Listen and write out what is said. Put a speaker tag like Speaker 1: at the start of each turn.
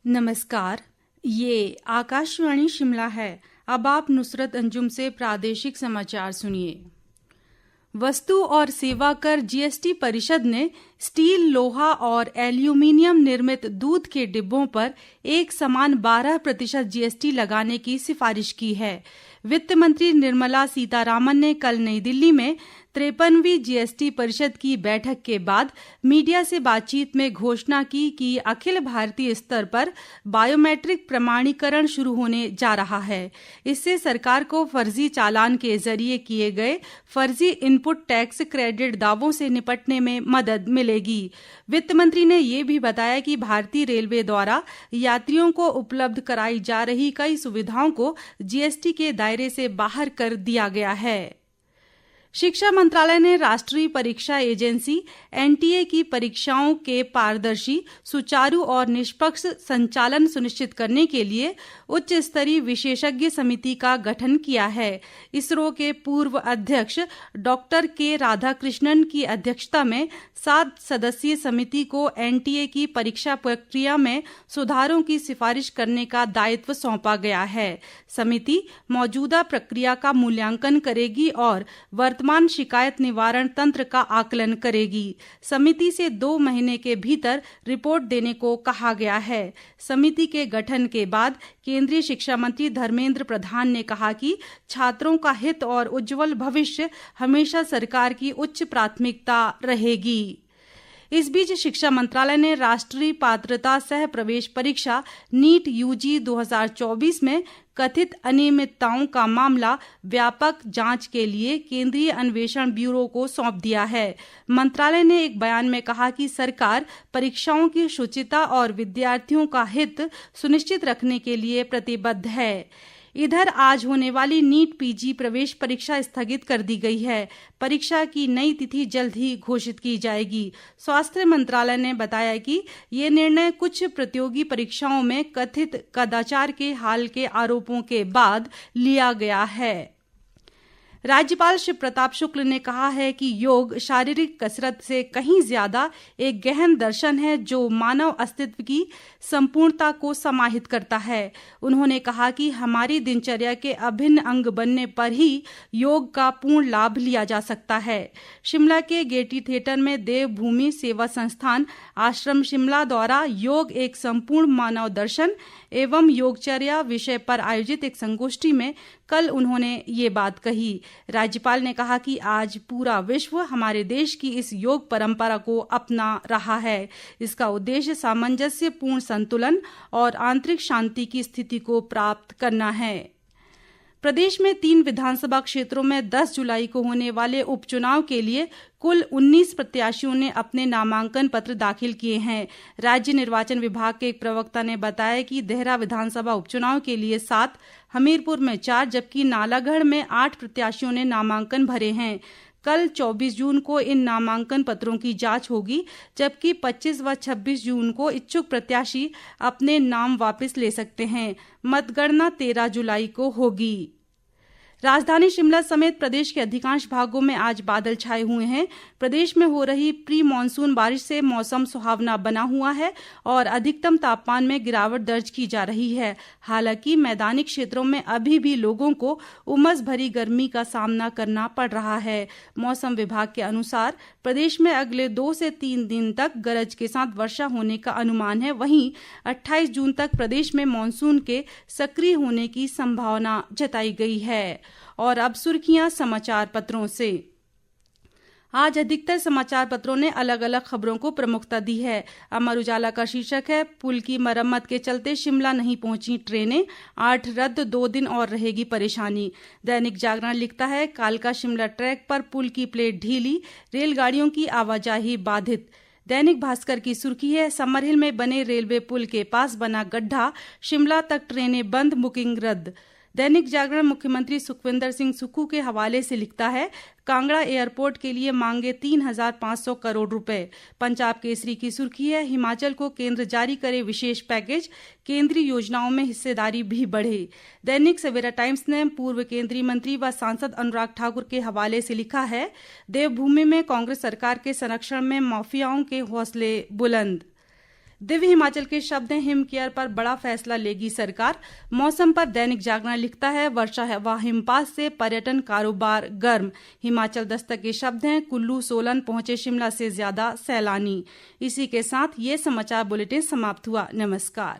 Speaker 1: नमस्कार, ये आकाशवाणी शिमला है। अब आप नुसरत अंजुम से प्रादेशिक समाचार सुनिए। वस्तु और सेवा कर जीएसटी परिषद ने स्टील, लोहा और एल्यूमीनियम निर्मित दूध के डिब्बों पर एक समान 12% जीएसटी लगाने की सिफारिश की है। वित्त मंत्री निर्मला सीतारामन ने कल नई दिल्ली में 53वीं जीएसटी परिषद की बैठक के बाद मीडिया से बातचीत में घोषणा की कि अखिल भारतीय स्तर पर बायोमेट्रिक प्रमाणीकरण शुरू होने जा रहा है। इससे सरकार को फर्जी चालान के जरिए किए गए फर्जी इनपुट टैक्स क्रेडिट दावों से निपटने में मदद मिलेगी। वित्त मंत्री ने ये भी बताया कि भारतीय रेलवे द्वारा यात्रियों को उपलब्ध कराई जा रही कई सुविधाओं को जीएसटी के दायरे से बाहर कर दिया गया है। शिक्षा मंत्रालय ने राष्ट्रीय परीक्षा एजेंसी एनटीए की परीक्षाओं के पारदर्शी, सुचारू और निष्पक्ष संचालन सुनिश्चित करने के लिए उच्च स्तरीय विशेषज्ञ समिति का गठन किया है। इसरो के पूर्व अध्यक्ष डॉक्टर के राधाकृष्णन की अध्यक्षता में 7 सदस्यीय समिति को एनटीए की परीक्षा प्रक्रिया में सुधारों की सिफारिश करने का दायित्व सौंपा गया है। समिति मौजूदा प्रक्रिया का मूल्यांकन करेगी और वर्तमान शिकायत निवारण तंत्र का आकलन करेगी। समिति से 2 महीने के भीतर रिपोर्ट देने को कहा गया है। समिति के गठन के बाद केंद्रीय शिक्षा मंत्री धर्मेंद्र प्रधान ने कहा कि छात्रों का हित और उज्जवल भविष्य हमेशा सरकार की उच्च प्राथमिकता रहेगी। इस बीच शिक्षा मंत्रालय ने राष्ट्रीय पात्रता सह प्रवेश परीक्षा नीट यूजी 2024 में कथित अनियमितताओं का मामला व्यापक जांच के लिए केंद्रीय अन्वेषण ब्यूरो को सौंप दिया है। मंत्रालय ने एक बयान में कहा कि सरकार परीक्षाओं की शुचिता और विद्यार्थियों का हित सुनिश्चित रखने के लिए प्रतिबद्ध है। इधर आज होने वाली नीट पीजी प्रवेश परीक्षा स्थगित कर दी गई है। परीक्षा की नई तिथि जल्द ही घोषित की जाएगी। स्वास्थ्य मंत्रालय ने बताया कि ये निर्णय कुछ प्रतियोगी परीक्षाओं में कथित कदाचार के हाल के आरोपों के बाद लिया गया है। राज्यपाल शिव प्रताप शुक्ल ने कहा है कि योग शारीरिक कसरत से कहीं ज्यादा एक गहन दर्शन है जो मानव अस्तित्व की संपूर्णता को समाहित करता है। उन्होंने कहा कि हमारी दिनचर्या के अभिन्न अंग बनने पर ही योग का पूर्ण लाभ लिया जा सकता है। शिमला के गेयटी थिएटर में देवभूमि सेवा संस्थान आश्रम शिमला द्वारा योग एक संपूर्ण मानव दर्शन एवं योगचर्या विषय पर आयोजित एक संगोष्ठी में कल उन्होंने ये बात कही। राज्यपाल ने कहा कि आज पूरा विश्व हमारे देश की इस योग परंपरा को अपना रहा है। इसका उद्देश्य सामंजस्यपूर्ण संतुलन और आंतरिक शांति की स्थिति को प्राप्त करना है। प्रदेश में 3 विधानसभा क्षेत्रों में 10 जुलाई को होने वाले उपचुनाव के लिए कुल 19 प्रत्याशियों ने अपने नामांकन पत्र दाखिल किए हैं। राज्य निर्वाचन विभाग के एक प्रवक्ता ने बताया कि देहरा विधानसभा उपचुनाव के लिए 7, हमीरपुर में 4 जबकि नालागढ़ में 8 प्रत्याशियों ने नामांकन भरे हैं। कल 24 जून को इन नामांकन पत्रों की जांच होगी, जबकि 25 व 26 जून को इच्छुक प्रत्याशी अपने नाम वापस ले सकते हैं। मतगणना 13 जुलाई को होगी। राजधानी शिमला समेत प्रदेश के अधिकांश भागों में आज बादल छाए हुए हैं। प्रदेश में हो रही प्री मानसून बारिश से मौसम सुहावना बना हुआ है और अधिकतम तापमान में गिरावट दर्ज की जा रही है। हालांकि मैदानी क्षेत्रों में अभी भी लोगों को उमस भरी गर्मी का सामना करना पड़ रहा है। मौसम विभाग के अनुसार प्रदेश में अगले 2 से 3 दिन तक गरज के साथ वर्षा होने का अनुमान है। वहीं 28 जून तक प्रदेश में मानसून के सक्रिय होने की संभावना जताई गई है। और अब सुर्खियां समाचार पत्रों से। आज अधिकतर समाचार पत्रों ने अलग अलग खबरों को प्रमुखता दी है। अमर उजाला का शीर्षक है, पुल की मरम्मत के चलते शिमला नहीं पहुंची ट्रेनें, 8 रद्द, 2 दिन और रहेगी परेशानी। दैनिक जागरण लिखता है, कालका शिमला ट्रैक पर पुल की प्लेट ढीली, रेलगाड़ियों की आवाजाही बाधित। दैनिक भास्कर की सुर्खी है, समरहिल में बने रेलवे पुल के पास बना गड्ढा, शिमला तक ट्रेनें बंद, बुकिंग रद्द। दैनिक जागरण मुख्यमंत्री सुखविंदर सिंह सुक्खू के हवाले से लिखता है, कांगड़ा एयरपोर्ट के लिए मांगे 3,500 करोड़ रुपए। पंजाब केसरी की सुर्खी है, हिमाचल को केंद्र जारी करे विशेष पैकेज, केंद्रीय योजनाओं में हिस्सेदारी भी बढ़े। दैनिक सवेरा टाइम्स ने पूर्व केंद्रीय मंत्री व सांसद अनुराग ठाकुर के हवाले से लिखा है, देवभूमि में कांग्रेस सरकार के संरक्षण में माफियाओं के हौसले बुलंद। दिव्य हिमाचल के शब्द हैं, हिम केयर पर बड़ा फैसला लेगी सरकार। मौसम पर दैनिक जागरण लिखता है, वर्षा व हिमपात से पर्यटन कारोबार गर्म। हिमाचल दस्तक के शब्द हैं, कुल्लू सोलन पहुंचे शिमला से ज्यादा सैलानी। इसी के साथ ये समाचार बुलेटिन समाप्त हुआ। नमस्कार।